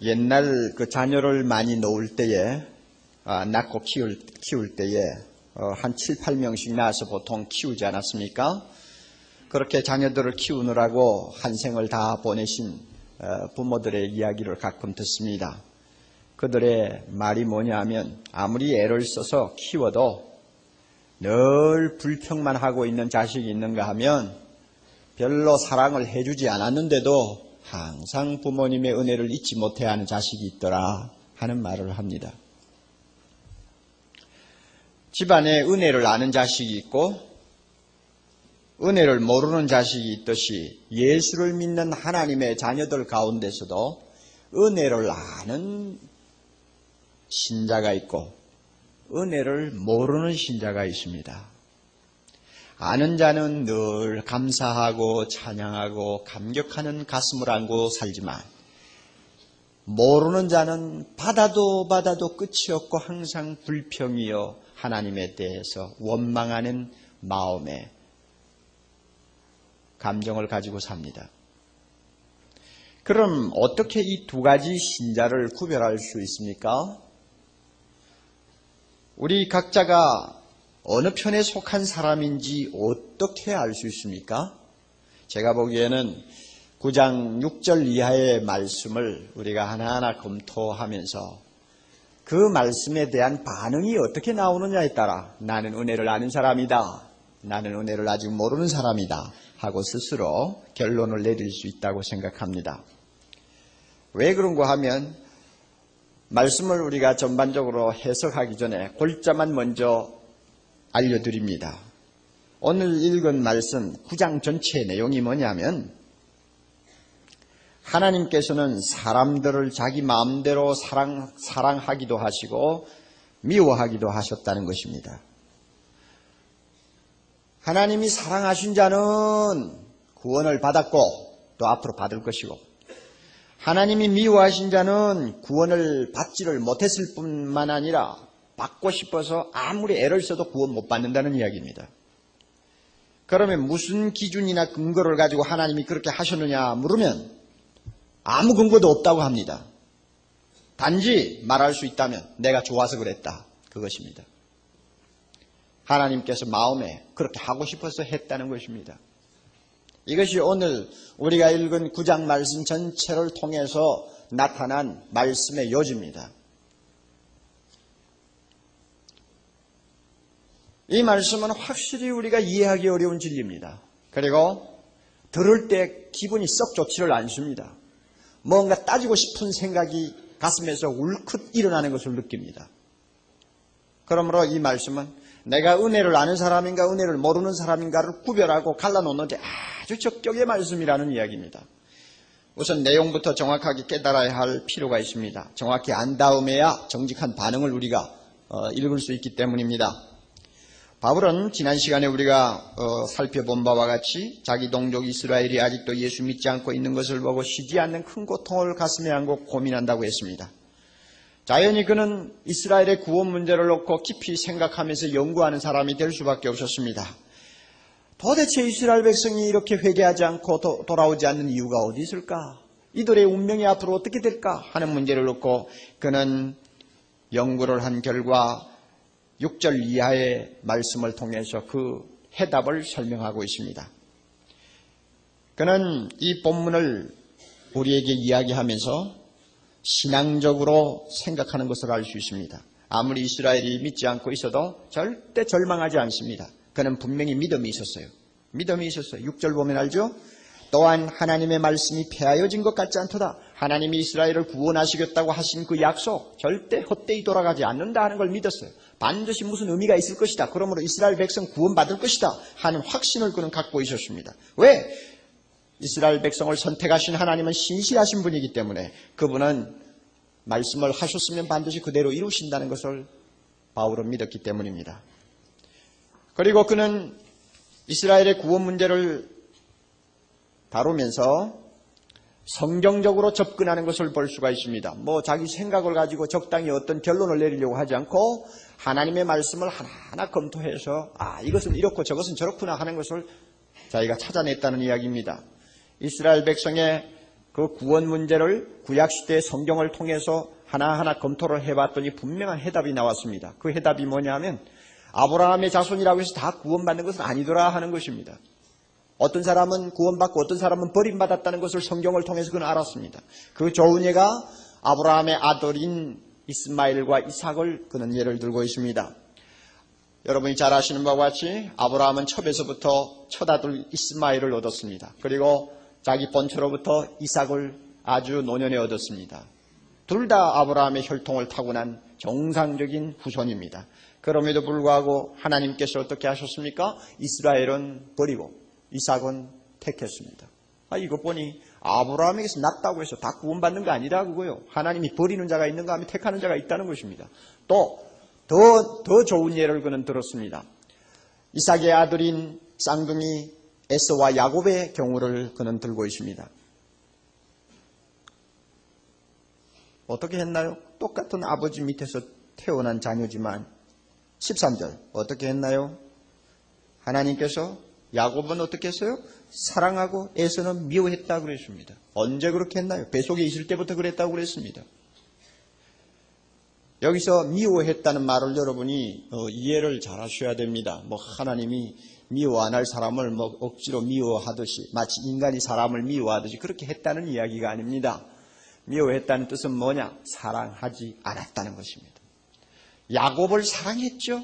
옛날 그 자녀를 많이 놓을 때에, 낳고 키울 때에, 한 7, 8명씩 낳아서 보통 키우지 않았습니까? 그렇게 자녀들을 키우느라고 한 생을 다 보내신 부모들의 이야기를 가끔 듣습니다. 그들의 말이 뭐냐 하면, 아무리 애를 써서 키워도 늘 불평만 하고 있는 자식이 있는가 하면 별로 사랑을 해주지 않았는데도 항상 부모님의 은혜를 잊지 못해야 하는 자식이 있더라 하는 말을 합니다. 집안에 은혜를 아는 자식이 있고 은혜를 모르는 자식이 있듯이 예수를 믿는 하나님의 자녀들 가운데서도 은혜를 아는 신자가 있고 은혜를 모르는 신자가 있습니다. 아는 자는 늘 감사하고 찬양하고 감격하는 가슴을 안고 살지만 모르는 자는 받아도 끝이 없고 항상 불평이요 하나님에 대해서 원망하는 마음에 감정을 가지고 삽니다. 그럼 어떻게 이 두 가지 신자를 구별할 수 있습니까? 우리 각자가 어느 편에 속한 사람인지 어떻게 알 수 있습니까? 제가 보기에는 9장 6절 이하의 말씀을 우리가 하나하나 검토하면서 그 말씀에 대한 반응이 어떻게 나오느냐에 따라 나는 은혜를 아는 사람이다, 나는 은혜를 아직 모르는 사람이다 하고 스스로 결론을 내릴 수 있다고 생각합니다. 왜 그런가 하면 말씀을 우리가 전반적으로 해석하기 전에 골자만 먼저 알려드립니다. 오늘 읽은 말씀 9장 전체의 내용이 뭐냐면 하나님께서는 사람들을 자기 마음대로 사랑하기도 하시고 미워하기도 하셨다는 것입니다. 하나님이 사랑하신 자는 구원을 받았고 또 앞으로 받을 것이고 하나님이 미워하신 자는 구원을 받지를 못했을 뿐만 아니라 받고 싶어서 아무리 애를 써도 구원 못 받는다는 이야기입니다. 그러면 무슨 기준이나 근거를 가지고 하나님이 그렇게 하셨느냐 물으면 아무 근거도 없다고 합니다. 단지 말할 수 있다면 내가 좋아서 그랬다, 그것입니다. 하나님께서 마음에 그렇게 하고 싶어서 했다는 것입니다. 이것이 오늘 우리가 읽은 9장 말씀 전체를 통해서 나타난 말씀의 요지입니다. 이 말씀은 확실히 우리가 이해하기 어려운 진리입니다. 그리고 들을 때 기분이 썩 좋지를 않습니다. 뭔가 따지고 싶은 생각이 가슴에서 울컥 일어나는 것을 느낍니다. 그러므로 이 말씀은 내가 은혜를 아는 사람인가 은혜를 모르는 사람인가를 구별하고 갈라놓는 데 아주 적격의 말씀이라는 이야기입니다. 우선 내용부터 정확하게 깨달아야 할 필요가 있습니다. 정확히 안 다음에야 정직한 반응을 우리가 읽을 수 있기 때문입니다. 바울은 지난 시간에 우리가 살펴본 바와 같이 자기 동족 이스라엘이 아직도 예수 믿지 않고 있는 것을 보고 쉬지 않는 큰 고통을 가슴에 안고 고민한다고 했습니다. 자연히 그는 이스라엘의 구원 문제를 놓고 깊이 생각하면서 연구하는 사람이 될 수밖에 없었습니다. 도대체 이스라엘 백성이 이렇게 회개하지 않고 돌아오지 않는 이유가 어디 있을까? 이들의 운명이 앞으로 어떻게 될까? 하는 문제를 놓고 그는 연구를 한 결과 6절 이하의 말씀을 통해서 그 해답을 설명하고 있습니다. 그는 이 본문을 우리에게 이야기하면서 신앙적으로 생각하는 것을 알 수 있습니다. 아무리 이스라엘이 믿지 않고 있어도 절대 절망하지 않습니다. 그는 분명히 믿음이 있었어요. 믿음이 있었어요. 6절 보면 알죠? 또한 하나님의 말씀이 폐하여진 것 같지 않도다. 하나님이 이스라엘을 구원하시겠다고 하신 그 약속 절대 헛되이 돌아가지 않는다 하는 걸 믿었어요. 반드시 무슨 의미가 있을 것이다. 그러므로 이스라엘 백성 구원받을 것이다 하는 확신을 그는 갖고 있었습니다. 왜? 이스라엘 백성을 선택하신 하나님은 신실하신 분이기 때문에 그분은 말씀을 하셨으면 반드시 그대로 이루신다는 것을 바울은 믿었기 때문입니다. 그리고 그는 이스라엘의 구원 문제를 다루면서 성경적으로 접근하는 것을 볼 수가 있습니다. 자기 생각을 가지고 적당히 어떤 결론을 내리려고 하지 않고 하나님의 말씀을 하나하나 검토해서 이것은 이렇고 저것은 저렇구나 하는 것을 자기가 찾아냈다는 이야기입니다. 이스라엘 백성의 그 구원 문제를 구약시대의 성경을 통해서 하나하나 검토를 해봤더니 분명한 해답이 나왔습니다. 그 해답이 뭐냐면 아브라함의 자손이라고 해서 다 구원받는 것은 아니더라 하는 것입니다. 어떤 사람은 구원받고 어떤 사람은 버림받았다는 것을 성경을 통해서 그는 알았습니다. 그 좋은 예가 아브라함의 아들인 이스마엘과 이삭을 그는 예를 들고 있습니다. 여러분이 잘 아시는 바와 같이 아브라함은 첩에서부터 첫 아들 이스마엘을 얻었습니다. 그리고 자기 본처로부터 이삭을 아주 노년에 얻었습니다. 둘 다 아브라함의 혈통을 타고난 정상적인 후손입니다. 그럼에도 불구하고 하나님께서 어떻게 하셨습니까? 이스라엘은 버리고 이삭은 택했습니다. 이거 보니 아브라함에게서 낫다고 해서 다 구원받는 거 아니라 그거요. 하나님이 버리는 자가 있는가 하면 택하는 자가 있다는 것입니다. 또 더 좋은 예를 그는 들었습니다. 이삭의 아들인 쌍둥이 에서와 야곱의 경우를 그는 들고 있습니다. 어떻게 했나요? 똑같은 아버지 밑에서 태어난 자녀지만 13절 어떻게 했나요? 하나님께서 야곱은 어떻게 했어요? 사랑하고 에서는 미워했다고 그랬습니다. 언제 그렇게 했나요? 뱃속에 있을 때부터 그랬다고 그랬습니다. 여기서 미워했다는 말을 여러분이 이해를 잘 하셔야 됩니다. 하나님이 미워 안 할 사람을 억지로 미워하듯이 마치 인간이 사람을 미워하듯이 그렇게 했다는 이야기가 아닙니다. 미워했다는 뜻은 뭐냐? 사랑하지 않았다는 것입니다. 야곱을 사랑했죠?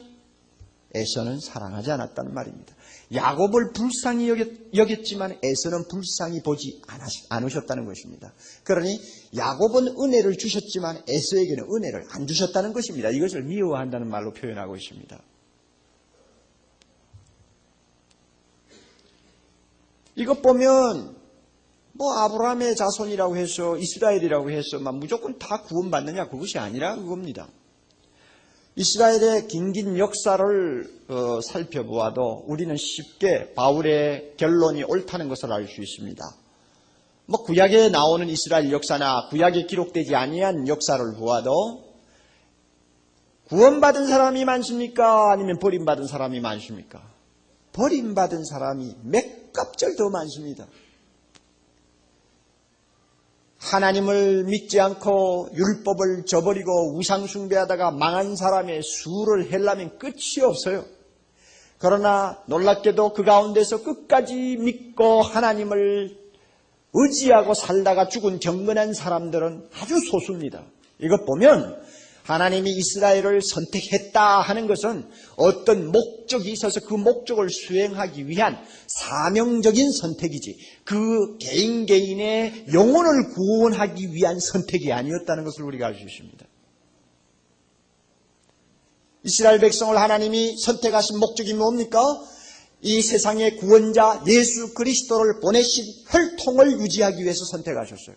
에서는 사랑하지 않았다는 말입니다. 야곱을 불쌍히 여겼지만 에서는 불쌍히 보지 않으셨다는 것입니다. 그러니 야곱은 은혜를 주셨지만 에서에게는 은혜를 안 주셨다는 것입니다. 이것을 미워한다는 말로 표현하고 있습니다. 이것 보면 아브라함의 자손이라고 해서 이스라엘이라고 해서 무조건 다 구원받느냐 그것이 아니라 그겁니다. 이스라엘의 긴긴 역사를 살펴보아도 우리는 쉽게 바울의 결론이 옳다는 것을 알 수 있습니다. 구약에 나오는 이스라엘 역사나 구약에 기록되지 아니한 역사를 보아도 구원받은 사람이 많습니까? 아니면 버림받은 사람이 많습니까? 버림받은 사람이 몇 갑절 더 많습니다. 하나님을 믿지 않고 율법을 저버리고 우상숭배하다가 망한 사람의 수를 헬라면 끝이 없어요. 그러나 놀랍게도 그 가운데서 끝까지 믿고 하나님을 의지하고 살다가 죽은 경건한 사람들은 아주 소수입니다. 이것 보면 하나님이 이스라엘을 선택했다 하는 것은 어떤 목적이 있어서 그 목적을 수행하기 위한 사명적인 선택이지 그 개인의 영혼을 구원하기 위한 선택이 아니었다는 것을 우리가 알 수 있습니다. 이스라엘 백성을 하나님이 선택하신 목적이 뭡니까? 이 세상의 구원자 예수 그리스도를 보내신 혈통을 유지하기 위해서 선택하셨어요.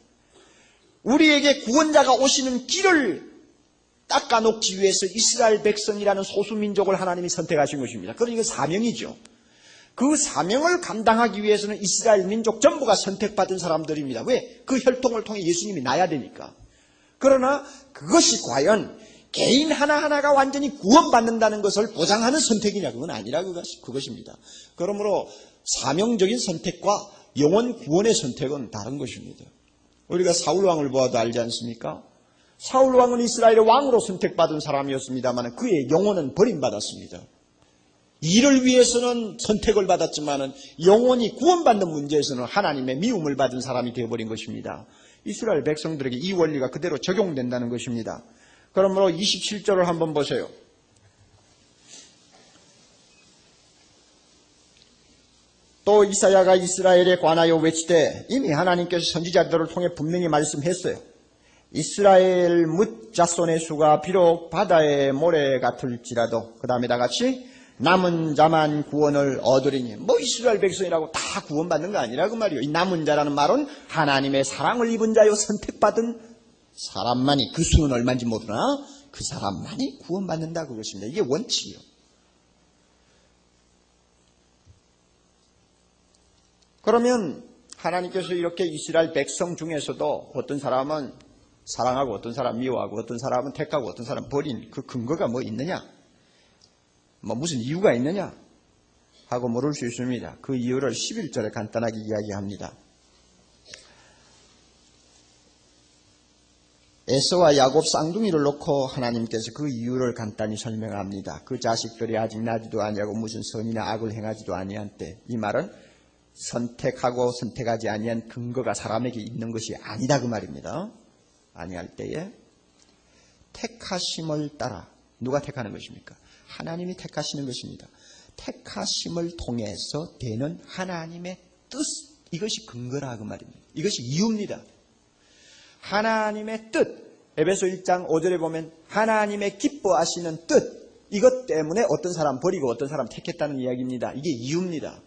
우리에게 구원자가 오시는 길을 닦아놓기 위해서 이스라엘 백성이라는 소수민족을 하나님이 선택하신 것입니다. 그러니까 사명이죠. 그 사명을 감당하기 위해서는 이스라엘 민족 전부가 선택받은 사람들입니다. 왜? 그 혈통을 통해 예수님이 나야 되니까. 그러나 그것이 과연 개인 하나하나가 완전히 구원받는다는 것을 보장하는 선택이냐? 그건 아니라 그것입니다. 그러므로 사명적인 선택과 영혼 구원의 선택은 다른 것입니다. 우리가 사울왕을 보아도 알지 않습니까? 사울왕은 이스라엘의 왕으로 선택받은 사람이었습니다만 그의 영혼은 버림받았습니다. 일을 위해서는 선택을 받았지만 영혼이 구원받는 문제에서는 하나님의 미움을 받은 사람이 되어버린 것입니다. 이스라엘 백성들에게 이 원리가 그대로 적용된다는 것입니다. 그러므로 27절을 한번 보세요. 또 이사야가 이스라엘에 관하여 외치되 이미 하나님께서 선지자들을 통해 분명히 말씀했어요. 이스라엘 뭇 자손의 수가 비록 바다의 모래 같을지라도 그 다음에 다 같이 남은 자만 구원을 얻으리니 이스라엘 백성이라고 다 구원받는 거 아니라 그 말이에요. 이 남은 자라는 말은 하나님의 사랑을 입은 자요 선택받은 사람만이 그 수는 얼마인지 모르나 그 사람만이 구원받는다 그것입니다. 이게 원칙이요. 그러면 하나님께서 이렇게 이스라엘 백성 중에서도 어떤 사람은 사랑하고 어떤 사람 미워하고 어떤 사람은 택하고 어떤 사람 버린 그 근거가 있느냐? 무슨 이유가 있느냐? 하고 물을 수 있습니다. 그 이유를 11절에 간단하게 이야기합니다. 에서와 야곱 쌍둥이를 놓고 하나님께서 그 이유를 간단히 설명합니다. 그 자식들이 아직 나지도 아니하고 무슨 선이나 악을 행하지도 아니한 때, 이 말은 선택하고 선택하지 아니한 근거가 사람에게 있는 것이 아니다 그 말입니다. 아니할 때에 택하심을 따라, 누가 택하는 것입니까? 하나님이 택하시는 것입니다. 택하심을 통해서 되는 하나님의 뜻, 이것이 근거라 그 말입니다. 이것이 이유입니다. 하나님의 뜻, 에베소 1장 5절에 보면 하나님의 기뻐하시는 뜻, 이것 때문에 어떤 사람 버리고 어떤 사람 택했다는 이야기입니다. 이게 이유입니다.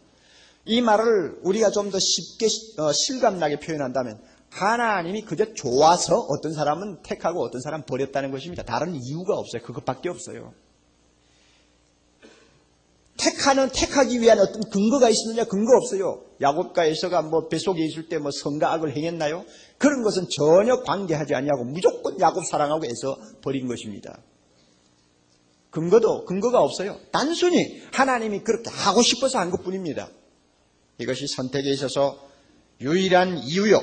이 말을 우리가 좀 더 쉽게 실감나게 표현한다면 하나님이 그저 좋아서 어떤 사람은 택하고 어떤 사람 버렸다는 것입니다. 다른 이유가 없어요. 그것밖에 없어요. 택하기 위한 어떤 근거가 있었느냐? 근거 없어요. 야곱과 에서가 뱃속에 있을 때 선과 악을 행했나요? 그런 것은 전혀 관계하지 아니하고 무조건 야곱 사랑하고 에서 버린 것입니다. 근거가 없어요. 단순히 하나님이 그렇게 하고 싶어서 한 것뿐입니다. 이것이 선택에 있어서 유일한 이유요.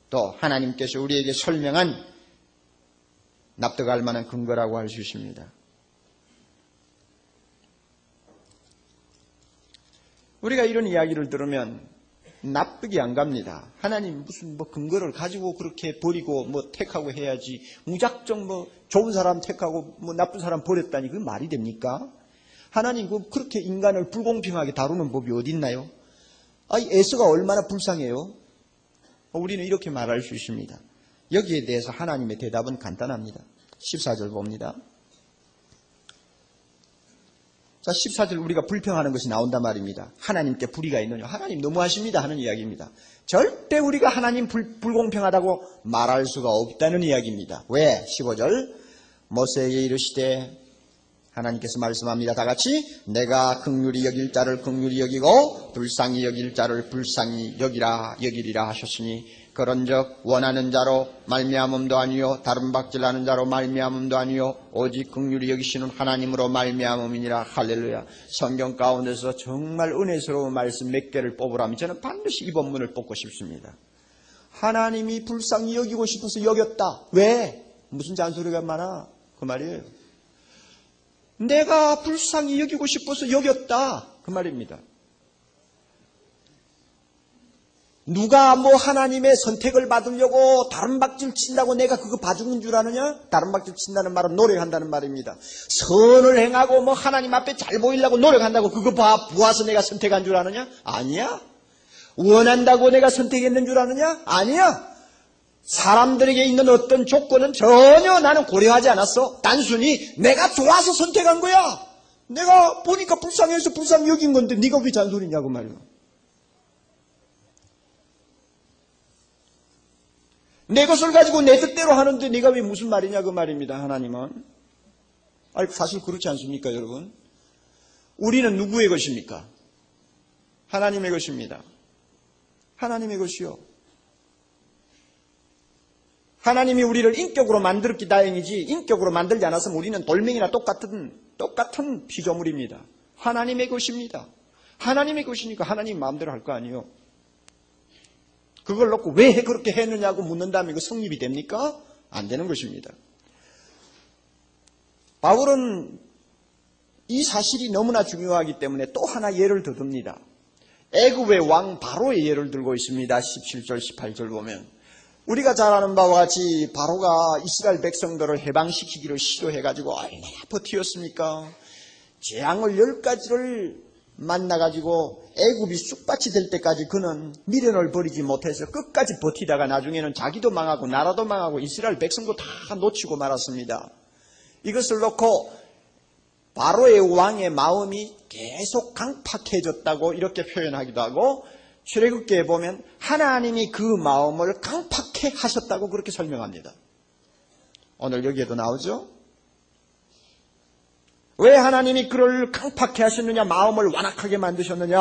또 하나님께서 우리에게 설명한 납득할 만한 근거라고 할 수 있습니다. 우리가 이런 이야기를 들으면 납득이 안 갑니다. 하나님 무슨 근거를 가지고 그렇게 버리고 택하고 해야지. 무작정 좋은 사람 택하고 나쁜 사람 버렸다니 그게 말이 됩니까? 하나님 그렇게 인간을 불공평하게 다루는 법이 어디 있나요? 에서가 얼마나 불쌍해요? 우리는 이렇게 말할 수 있습니다. 여기에 대해서 하나님의 대답은 간단합니다. 14절 봅니다. 자, 14절 우리가 불평하는 것이 나온단 말입니다. 하나님께 불의가 있느냐? 하나님 너무하십니다 하는 이야기입니다. 절대 우리가 하나님 불공평하다고 말할 수가 없다는 이야기입니다. 왜? 15절 모세에게 이르시되 하나님께서 말씀합니다. 다 같이 내가 긍휼히 여길 자를 긍휼히 여기고 불쌍히 여길 자를 불쌍히 여기리라 하셨으니 그런즉 원하는 자로 말미암음도 아니요 다른 박질하는 자로 말미암음도 아니요 오직 긍휼히 여기시는 하나님으로 말미암음이니라. 할렐루야. 성경 가운데서 정말 은혜스러운 말씀 몇 개를 뽑으라면 저는 반드시 이 본문을 뽑고 싶습니다. 하나님이 불쌍히 여기고 싶어서 여겼다. 왜? 무슨 잔소리가 많아? 그 말이에요. 내가 불쌍히 여기고 싶어서 여겼다. 그 말입니다. 누가 하나님의 선택을 받으려고 다른 박질 친다고 내가 그거 봐주는 줄 아느냐? 다른 박질 친다는 말은 노력한다는 말입니다. 선을 행하고 하나님 앞에 잘 보이려고 노력한다고 그거 보아서 내가 선택한 줄 아느냐? 아니야. 원한다고 내가 선택했는 줄 아느냐? 아니야. 사람들에게 있는 어떤 조건은 전혀 나는 고려하지 않았어. 단순히 내가 좋아서 선택한 거야. 내가 보니까 불쌍해서 불쌍히 여긴 건데 네가 왜 잔소리냐고 말이야. 내 것을 가지고 내 뜻대로 하는데 네가 왜 무슨 말이냐 그 말입니다. 하나님은. 사실 그렇지 않습니까 여러분? 우리는 누구의 것입니까? 하나님의 것입니다. 하나님의 것이요. 하나님이 우리를 인격으로 만들었기 다행이지 인격으로 만들지 않았으면 우리는 돌멩이나 똑같은 피조물입니다. 하나님의 것입니다. 하나님의 것이니까 하나님 마음대로 할 거 아니에요. 그걸 놓고 왜 그렇게 했느냐고 묻는다면 이거 성립이 됩니까? 안 되는 것입니다. 바울은 이 사실이 너무나 중요하기 때문에 또 하나 예를 더 듭니다. 애굽의 왕 바로의 예를 들고 있습니다. 17절 18절 보면 우리가 잘 아는 바와 같이 바로가 이스라엘 백성들을 해방시키기를 시도해가지고 얼마나 버티었습니까? 재앙을 10가지를 만나가지고 애굽이 쑥밭이 될 때까지 그는 미련을 버리지 못해서 끝까지 버티다가 나중에는 자기도 망하고 나라도 망하고 이스라엘 백성도 다 놓치고 말았습니다. 이것을 놓고 바로의 왕의 마음이 계속 강팍해졌다고 이렇게 표현하기도 하고 출애굽기에 보면 하나님이 그 마음을 강팍해 하셨다고 그렇게 설명합니다. 오늘 여기에도 나오죠? 왜 하나님이 그를 강팍해 하셨느냐, 마음을 완악하게 만드셨느냐?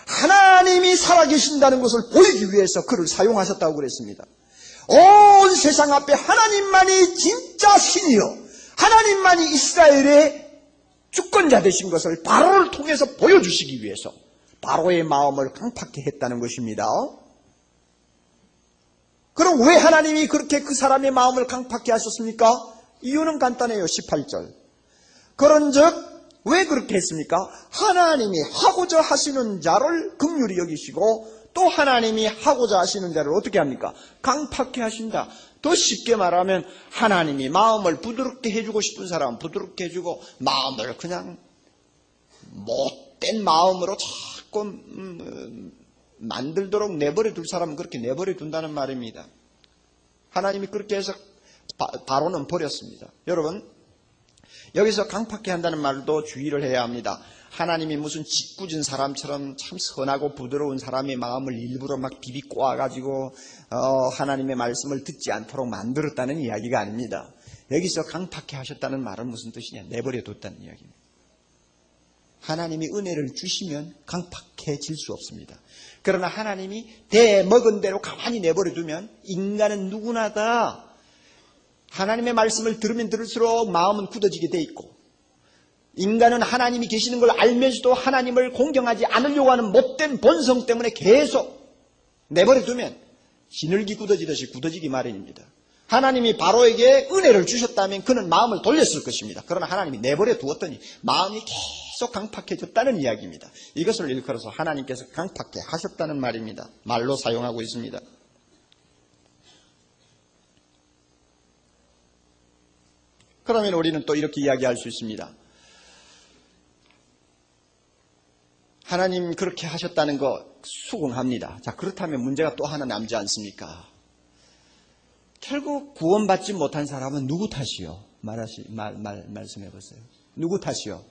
하나님이 살아계신다는 것을 보이기 위해서 그를 사용하셨다고 그랬습니다. 온 세상 앞에 하나님만이 진짜 신이요, 하나님만이 이스라엘의 주권자 되신 것을 바로를 통해서 보여주시기 위해서 바로의 마음을 강팍해 했다는 것입니다. 그럼 왜 하나님이 그렇게 그 사람의 마음을 강팍해 하셨습니까? 이유는 간단해요. 18절. 그런즉 왜 그렇게 했습니까? 하나님이 하고자 하시는 자를 긍휼히 여기시고 또 하나님이 하고자 하시는 자를 어떻게 합니까? 강팍해 하신다. 더 쉽게 말하면 하나님이 마음을 부드럽게 해주고 싶은 사람은 부드럽게 해주고 마음을 그냥 못된 마음으로 자꾸 만들도록 내버려 둘 사람은 그렇게 내버려 둔다는 말입니다. 하나님이 그렇게 해서 바로는 버렸습니다. 여러분, 여기서 강팍해 한다는 말도 주의를 해야 합니다. 하나님이 무슨 짓궂은 사람처럼 참 선하고 부드러운 사람의 마음을 일부러 막 비비 꼬아가지고 하나님의 말씀을 듣지 않도록 만들었다는 이야기가 아닙니다. 여기서 강팍해 하셨다는 말은 무슨 뜻이냐? 내버려 뒀다는 이야기입니다. 하나님이 은혜를 주시면 강팍해질 수 없습니다. 그러나 하나님이 대먹은 대로 가만히 내버려 두면 인간은 누구나 다 하나님의 말씀을 들으면 들을수록 마음은 굳어지게 돼 있고 인간은 하나님이 계시는 걸 알면서도 하나님을 공경하지 않으려고 하는 못된 본성 때문에 계속 내버려 두면 지늘기 굳어지듯이 굳어지기 마련입니다. 하나님이 바로에게 은혜를 주셨다면 그는 마음을 돌렸을 것입니다. 그러나 하나님이 내버려 두었더니 마음이 계속 강팍해졌다는 이야기입니다. 이것을 일컬어서 하나님께서 강팍해 하셨다는 말입니다. 말로 사용하고 있습니다. 그러면 우리는 또 이렇게 이야기할 수 있습니다. 하나님 그렇게 하셨다는 거 수긍합니다. 자, 그렇다면 문제가 또 하나 남지 않습니까? 결국 구원받지 못한 사람은 누구 탓이요? 말씀해 보세요. 누구 탓이요?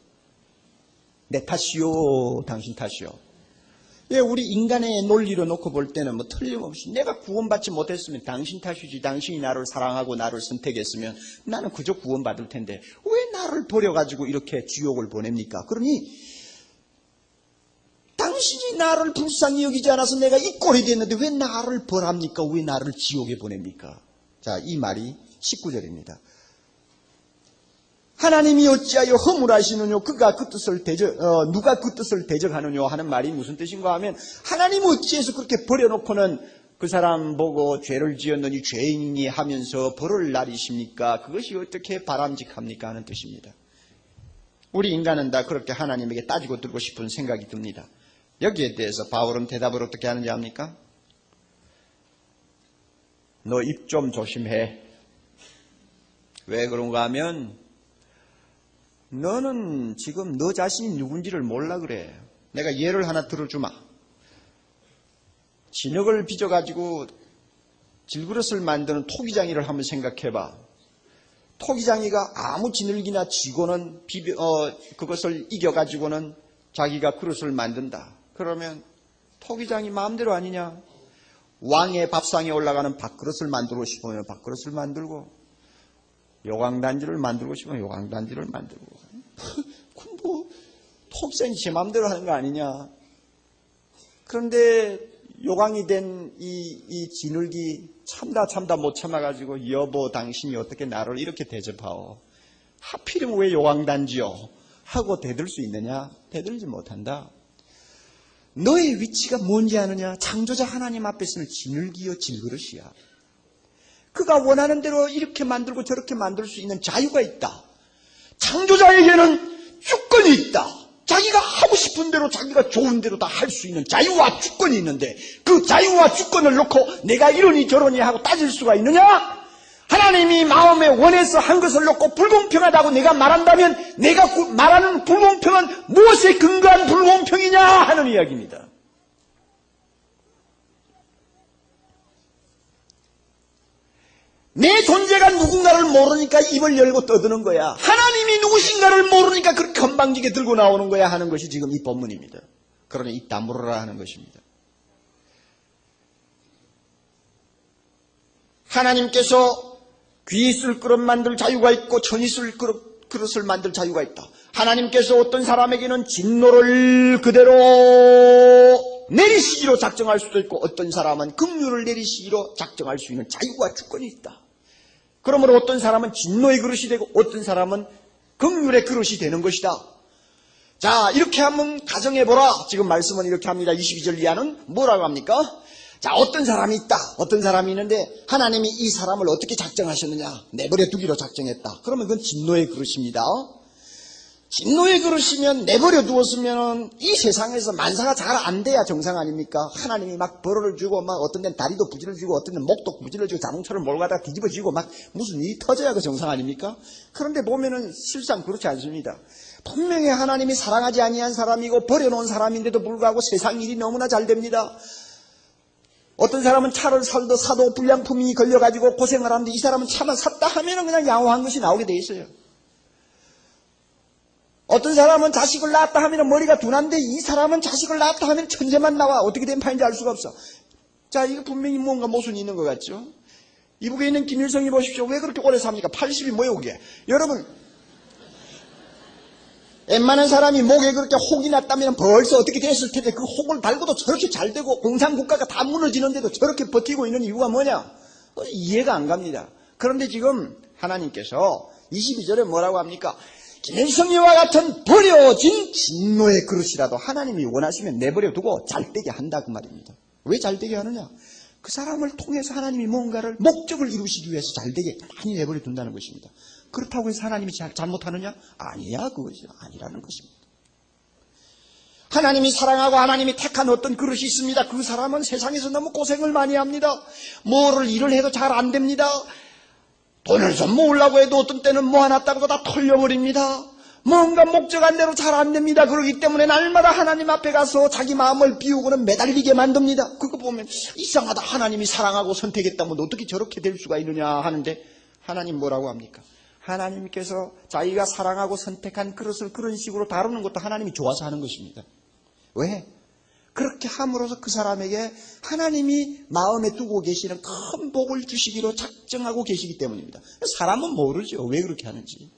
내 탓이요? 당신 탓이요? 예, 우리 인간의 논리로 놓고 볼 때는 뭐 틀림없이 내가 구원받지 못했으면 당신 탓이지. 당신이 나를 사랑하고 나를 선택했으면 나는 그저 구원받을 텐데 왜 나를 버려가지고 이렇게 지옥을 보냅니까? 그러니 당신이 나를 불쌍히 여기지 않아서 내가 이 꼴이 됐는데 왜 나를 벌합니까? 왜 나를 지옥에 보냅니까? 자, 이 말이 19절입니다. 하나님이 어찌하여 허물하시느뇨? 누가 그 뜻을 대적하느뇨? 하는 말이 무슨 뜻인가 하면 하나님 어찌해서 그렇게 버려놓고는 그 사람 보고 죄를 지었느니 죄인이니 하면서 벌을 날이십니까? 그것이 어떻게 바람직합니까? 하는 뜻입니다. 우리 인간은 다 그렇게 하나님에게 따지고 들고 싶은 생각이 듭니다. 여기에 대해서 바울은 대답을 어떻게 하는지 압니까? 너 입 좀 조심해. 왜 그런가 하면 너는 지금 너 자신이 누군지를 몰라 그래. 내가 예를 하나 들어주마. 진흙을 빚어가지고 질그릇을 만드는 토기장이를 한번 생각해봐. 토기장이가 아무 진흙이나 쥐고는 그것을 이겨가지고는 자기가 그릇을 만든다. 그러면 토기장이 마음대로 아니냐? 왕의 밥상에 올라가는 밥그릇을 만들고 싶으면 밥그릇을 만들고 요강단지를 만들고 싶으면 요강단지를 만들고 뭐 토기장이 제 마음대로 하는 거 아니냐? 그런데 요강이 된 이 진흙이 참다 못 참아가지고 여보 당신이 어떻게 나를 이렇게 대접하오? 하필이면 왜 요강단지요? 하고 대들 수 있느냐? 대들지 못한다. 너의 위치가 뭔지 아느냐? 창조자 하나님 앞에서는 진흙이요 질그릇이야. 그가 원하는 대로 이렇게 만들고 저렇게 만들 수 있는 자유가 있다. 창조자에게는 주권이 있다. 자기가 하고 싶은 대로 자기가 좋은 대로 다 할 수 있는 자유와 주권이 있는데 그 자유와 주권을 놓고 내가 이러니 저러니 하고 따질 수가 있느냐? 하나님이 마음에 원해서 한 것을 놓고 불공평하다고 내가 말한다면 내가 말하는 불공평은 무엇에 근거한 불공평이냐 하는 이야기입니다. 내 존재가 누군가를 모르니까 입을 열고 떠드는 거야. 하나님이 누구신가를 모르니까 그렇게 건방지게 들고 나오는 거야 하는 것이 지금 이 본문입니다. 그러니 입 다물어라 하는 것입니다. 하나님께서 귀 있을 그릇 만들 자유가 있고 천 있을 그릇을 만들 자유가 있다. 하나님께서 어떤 사람에게는 진노를 그대로 내리시기로 작정할 수도 있고 어떤 사람은 긍휼을 내리시기로 작정할 수 있는 자유와 주권이 있다. 그러므로 어떤 사람은 진노의 그릇이 되고 어떤 사람은 긍휼의 그릇이 되는 것이다. 자, 이렇게 한번 가정해보라. 지금 말씀은 이렇게 합니다. 22절 이하는 뭐라고 합니까? 자, 어떤 사람이 있다. 어떤 사람이 있는데 하나님이 이 사람을 어떻게 작정하셨느냐. 내버려 두기로 작정했다. 그러면 그건 진노의 그릇입니다. 진노의 그릇이면 내버려 두었으면 이 세상에서 만사가 잘 안 돼야 정상 아닙니까? 하나님이 막 벌을 주고 막 어떤 데는 다리도 부질러지고 어떤 데는 목도 부질러지고 자동차를 몰고 가다가 뒤집어지고 막 무슨 일이 터져야 그 정상 아닙니까? 그런데 보면은 실상 그렇지 않습니다. 분명히 하나님이 사랑하지 아니한 사람이고 버려놓은 사람인데도 불구하고 세상 일이 너무나 잘 됩니다. 어떤 사람은 차를 사도 불량품이 걸려가지고 고생을 하는데 이 사람은 차만 샀다 하면은 그냥 양호한 것이 나오게 돼 있어요. 어떤 사람은 자식을 낳았다 하면 머리가 둔한데 이 사람은 자식을 낳았다 하면 천재만 나와. 어떻게 된 판인지 알 수가 없어. 자, 이거 분명히 뭔가 모순이 있는 것 같죠? 이북에 있는 김일성이 보십시오. 왜 그렇게 오래 삽니까? 80이 뭐예요, 그게? 여러분, 웬만한 사람이 목에 그렇게 혹이 났다면 벌써 어떻게 됐을 텐데 그 혹을 달고도 저렇게 잘 되고 공산국가가 다 무너지는데도 저렇게 버티고 있는 이유가 뭐냐? 이해가 안 갑니다. 그런데 지금 하나님께서 22절에 뭐라고 합니까? 김일성이와 같은 버려진 진노의 그릇이라도 하나님이 원하시면 내버려 두고 잘되게 한다 그 말입니다. 왜 잘되게 하느냐? 그 사람을 통해서 하나님이 뭔가를 목적을 이루시기 위해서 잘되게 많이 내버려 둔다는 것입니다. 그렇다고 해서 하나님이 잘못하느냐? 아니야, 그것이 아니라는 것입니다. 하나님이 사랑하고 하나님이 택한 어떤 그릇이 있습니다. 그 사람은 세상에서 너무 고생을 많이 합니다. 뭐를 일을 해도 잘 안 됩니다. 돈을 좀 모으려고 해도 어떤 때는 모아놨다가도 다 털려버립니다. 뭔가 목적한 대로 잘 안 됩니다. 그렇기 때문에 날마다 하나님 앞에 가서 자기 마음을 비우고는 매달리게 만듭니다. 그거 보면 이상하다. 하나님이 사랑하고 선택했다면 어떻게 저렇게 될 수가 있느냐 하는데 하나님 뭐라고 합니까? 하나님께서 자기가 사랑하고 선택한 그릇을 그런 식으로 다루는 것도 하나님이 좋아서 하는 것입니다. 왜? 그렇게 함으로써 그 사람에게 하나님이 마음에 두고 계시는 큰 복을 주시기로 작정하고 계시기 때문입니다. 사람은 모르죠. 왜 그렇게 하는지.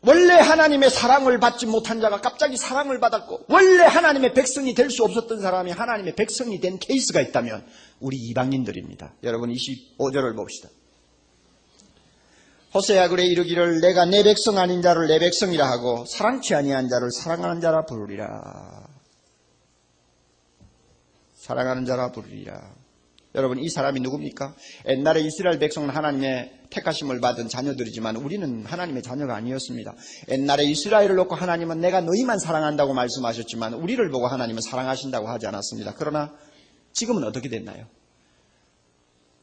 원래 하나님의 사랑을 받지 못한 자가 갑자기 사랑을 받았고 원래 하나님의 백성이 될 수 없었던 사람이 하나님의 백성이 된 케이스가 있다면 우리 이방인들입니다. 여러분 25절을 봅시다. 호세아 글에 이르기를 내가 내 백성 아닌 자를 내 백성이라 하고 사랑치 아니한 자를 사랑하는 자라 부르리라. 사랑하는 자라 부르리라. 여러분 이 사람이 누굽니까? 옛날에 이스라엘 백성은 하나님의 택하심을 받은 자녀들이지만 우리는 하나님의 자녀가 아니었습니다. 옛날에 이스라엘을 놓고 하나님은 내가 너희만 사랑한다고 말씀하셨지만 우리를 보고 하나님은 사랑하신다고 하지 않았습니다. 그러나 지금은 어떻게 됐나요?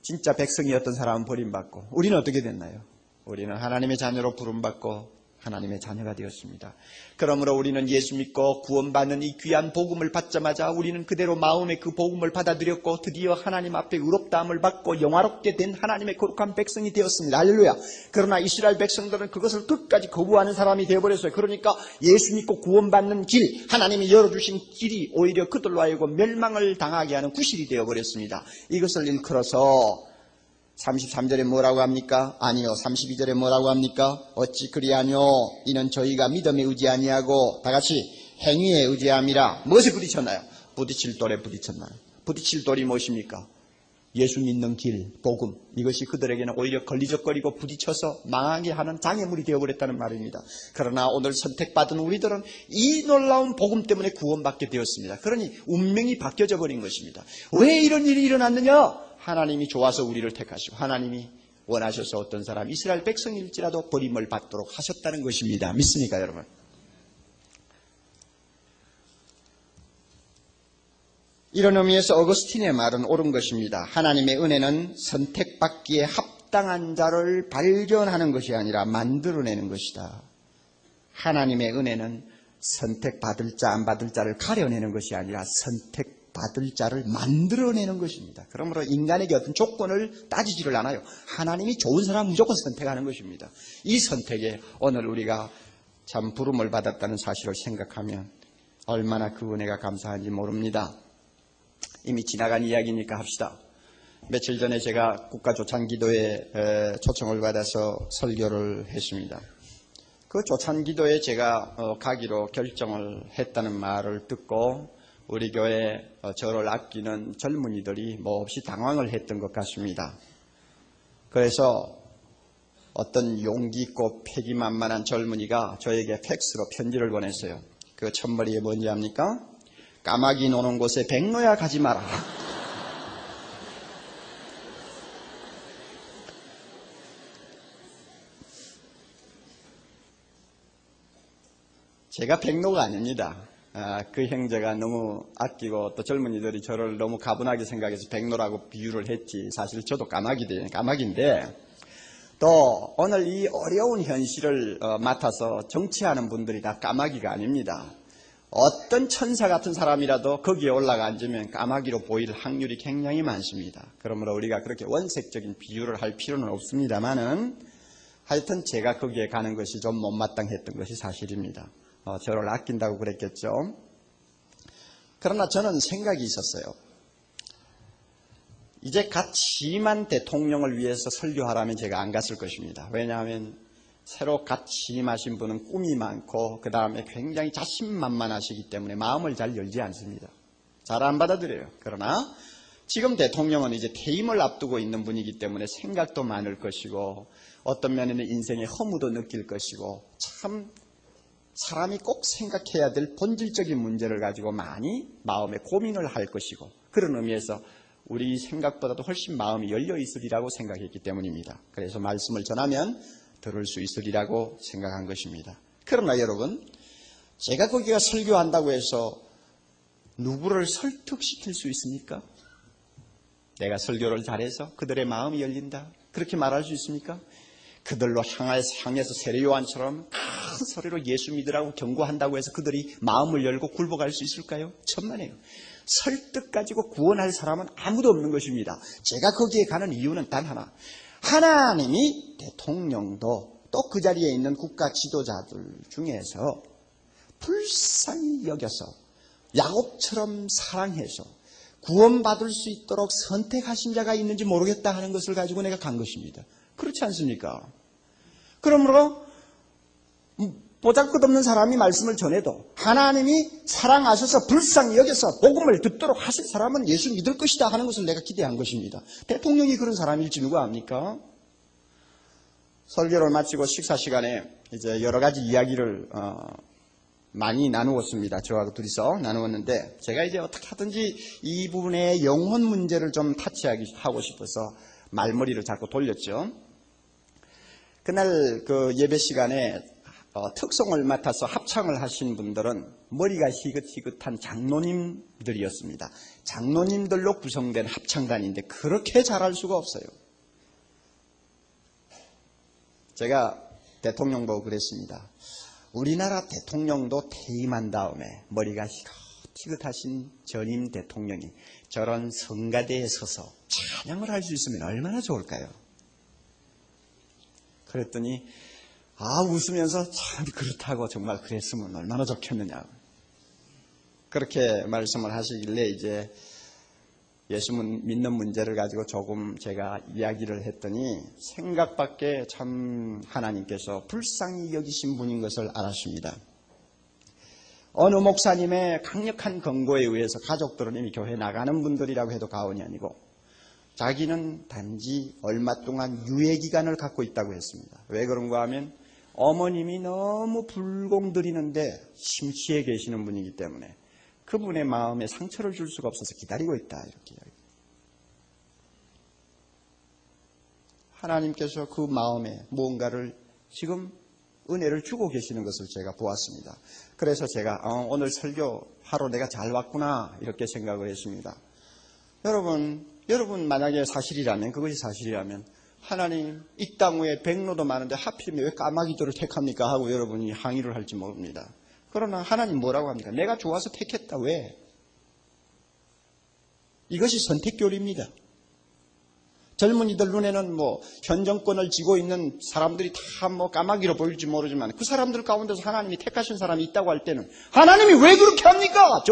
진짜 백성이었던 사람은 버림받고 우리는 어떻게 됐나요? 우리는 하나님의 자녀로 부름받고 하나님의 자녀가 되었습니다. 그러므로 우리는 예수 믿고 구원받는 이 귀한 복음을 받자마자 우리는 그대로 마음에 그 복음을 받아들였고 드디어 하나님 앞에 의롭다함을 받고 영화롭게 된 하나님의 거룩한 백성이 되었습니다. 할렐루야. 그러나 이스라엘 백성들은 그것을 끝까지 거부하는 사람이 되어버렸어요. 그러니까 예수 믿고 구원받는 길, 하나님이 열어주신 길이 오히려 그들로 하여금 멸망을 당하게 하는 구실이 되어버렸습니다. 이것을 일컬어서 33절에 뭐라고 합니까? 아니요. 32절에 뭐라고 합니까? 어찌 그리하뇨? 이는 저희가 믿음에 의지 아니하고 다같이 행위에 의지함이라. 무엇에 부딪혔나요? 부딪힐 돌에 부딪혔나요? 부딪힐 돌이 무엇입니까? 예수 믿는 길, 복음. 이것이 그들에게는 오히려 걸리적거리고 부딪혀서 망하게 하는 장애물이 되어버렸다는 말입니다. 그러나 오늘 선택받은 우리들은 이 놀라운 복음 때문에 구원받게 되었습니다. 그러니 운명이 바뀌어져 버린 것입니다. 왜 이런 일이 일어났느냐? 하나님이 좋아서 우리를 택하시고 하나님이 원하셔서 어떤 사람 이스라엘 백성일지라도 버림을 받도록 하셨다는 것입니다. 믿습니까 여러분? 이런 의미에서 어거스틴의 말은 옳은 것입니다. 하나님의 은혜는 선택받기에 합당한 자를 발견하는 것이 아니라 만들어내는 것이다. 하나님의 은혜는 선택받을 자 안 받을 자를 가려내는 것이 아니라 선택받을 자를 만들어내는 것입니다. 그러므로 인간에게 어떤 조건을 따지지를 않아요. 하나님이 좋은 사람 무조건 선택하는 것입니다. 이 선택에 오늘 우리가 참 부름을 받았다는 사실을 생각하면 얼마나 그 은혜가 감사한지 모릅니다. 이미 지나간 이야기니까 합시다. 며칠 전에 제가 국가조찬기도에 초청을 받아서 설교를 했습니다. 그 조찬기도에 제가 가기로 결정을 했다는 말을 듣고 우리 교회 저를 아끼는 젊은이들이 몹시 당황을 했던 것 같습니다. 그래서 어떤 용기 있고 패기만만한 젊은이가 저에게 팩스로 편지를 보냈어요. 그 첫머리에 뭔지 압니까? 까마귀 노는 곳에 백로야 가지 마라. 제가 백로가 아닙니다. 그 형제가 너무 아끼고 또 젊은이들이 저를 너무 가분하게 생각해서 백로라고 비유를 했지. 사실 저도 까마귀인데 또 오늘 이 어려운 현실을 맡아서 정치하는 분들이 다 까마귀가 아닙니다. 어떤 천사 같은 사람이라도 거기에 올라가 앉으면 까마귀로 보일 확률이 굉장히 많습니다. 그러므로 우리가 그렇게 원색적인 비유를 할 필요는 없습니다만은 하여튼 제가 거기에 가는 것이 좀 못마땅했던 것이 사실입니다. 저를 아낀다고 그랬겠죠. 그러나 저는 생각이 있었어요. 이제 갓 취임한 대통령을 위해서 설교하라면 제가 안 갔을 것입니다. 왜냐하면 새로 갓 취임하신 분은 꿈이 많고 그 다음에 굉장히 자신만만하시기 때문에 마음을 잘 열지 않습니다. 잘 안 받아들여요. 그러나 지금 대통령은 이제 퇴임을 앞두고 있는 분이기 때문에 생각도 많을 것이고 어떤 면에는 인생의 허무도 느낄 것이고 참 사람이 꼭 생각해야 될 본질적인 문제를 가지고 많이 마음에 고민을 할 것이고 그런 의미에서 우리 생각보다도 훨씬 마음이 열려 있으리라고 생각했기 때문입니다. 그래서 말씀을 전하면 들을 수 있으리라고 생각한 것입니다. 그러나 여러분, 제가 거기가 설교한다고 해서 누구를 설득시킬 수 있습니까? 내가 설교를 잘해서 그들의 마음이 열린다. 그렇게 말할 수 있습니까? 그들로 향해서 세례 요한처럼 큰 소리로 예수 믿으라고 경고한다고 해서 그들이 마음을 열고 굴복할 수 있을까요? 천만에요. 설득 가지고 구원할 사람은 아무도 없는 것입니다. 제가 거기에 가는 이유는 단 하나. 하나님이 대통령도 또 그 자리에 있는 국가 지도자들 중에서 불쌍히 여겨서 야곱처럼 사랑해서 구원받을 수 있도록 선택하신 자가 있는지 모르겠다 하는 것을 가지고 내가 간 것입니다. 그렇지 않습니까? 그러므로 보잘것없는 사람이 말씀을 전해도 하나님이 사랑하셔서 불쌍히 여겨서 복음을 듣도록 하실 사람은 예수 믿을 것이다 하는 것을 내가 기대한 것입니다. 대통령이 그런 사람일지 누가 압니까? 설교를 마치고 식사 시간에 이제 여러 가지 이야기를 많이 나누었습니다. 저하고 둘이서 나누었는데 제가 이제 어떻게 하든지 이 부분의 영혼 문제를 좀 타치하고 싶어서 말머리를 자꾸 돌렸죠. 그날 그 예배 시간에 특송을 맡아서 합창을 하신 분들은 머리가 희긋희긋한 장로님들이었습니다. 장로님들로 구성된 합창단인데 그렇게 잘할 수가 없어요. 제가 대통령 보고 그랬습니다. 우리나라 대통령도 퇴임한 다음에 머리가 희긋희긋하신 전임 대통령이 저런 성가대에 서서 찬양을 할 수 있으면 얼마나 좋을까요? 그랬더니 웃으면서 참 그렇다고 정말 그랬으면 얼마나 좋겠느냐. 그렇게 말씀을 하시길래 이제 예수 믿는 문제를 가지고 조금 제가 이야기를 했더니 생각밖에 참 하나님께서 불쌍히 여기신 분인 것을 알았습니다. 어느 목사님의 강력한 권고에 의해서 가족들은 이미 교회 나가는 분들이라고 해도 과언이 아니고 자기는 단지 얼마 동안 유예기간을 갖고 있다고 했습니다. 왜 그런가 하면 어머님이 너무 불공들이는데 심취해 계시는 분이기 때문에 그분의 마음에 상처를 줄 수가 없어서 기다리고 있다. 이렇게 이야기해요. 하나님께서 그 마음에 무언가를 지금 은혜를 주고 계시는 것을 제가 보았습니다. 그래서 제가 오늘 설교하러 내가 잘 왔구나 이렇게 생각을 했습니다. 여러분 만약에 사실이라면 그것이 사실이라면 하나님 이 땅 위에 백로도 많은데 하필이면 왜 까마귀들을 택합니까 하고 여러분이 항의를 할지 모릅니다. 그러나 하나님 뭐라고 합니까? 내가 좋아서 택했다. 왜? 이것이 선택교리입니다. 젊은이들 눈에는 현 정권을 쥐고 있는 사람들이 다 까마귀로 보일지 모르지만 그 사람들 가운데서 하나님이 택하신 사람이 있다고 할 때는 하나님이 왜 그렇게 합니까?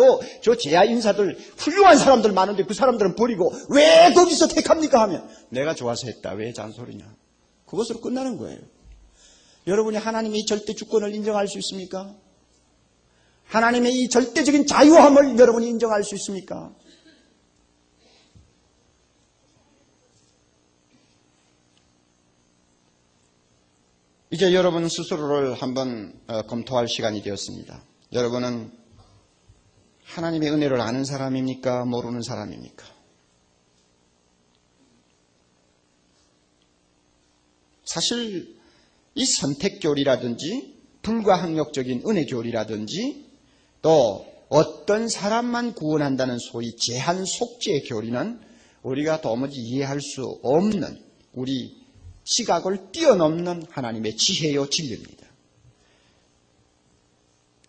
저 제야 인사들 훌륭한 사람들 많은데 그 사람들은 버리고 왜 거기서 택합니까? 하면 내가 좋아서 했다. 왜 잔소리냐? 그것으로 끝나는 거예요. 여러분이 하나님의 이 절대 주권을 인정할 수 있습니까? 하나님의 이 절대적인 자유함을 여러분이 인정할 수 있습니까? 이제 여러분 스스로를 한번 검토할 시간이 되었습니다. 여러분은 하나님의 은혜를 아는 사람입니까? 모르는 사람입니까? 사실 이 선택교리라든지 불가항력적인 은혜교리라든지 또 어떤 사람만 구원한다는 소위 제한 속죄의 교리는 우리가 도무지 이해할 수 없는 우리 시각을 뛰어넘는 하나님의 지혜요 진리입니다.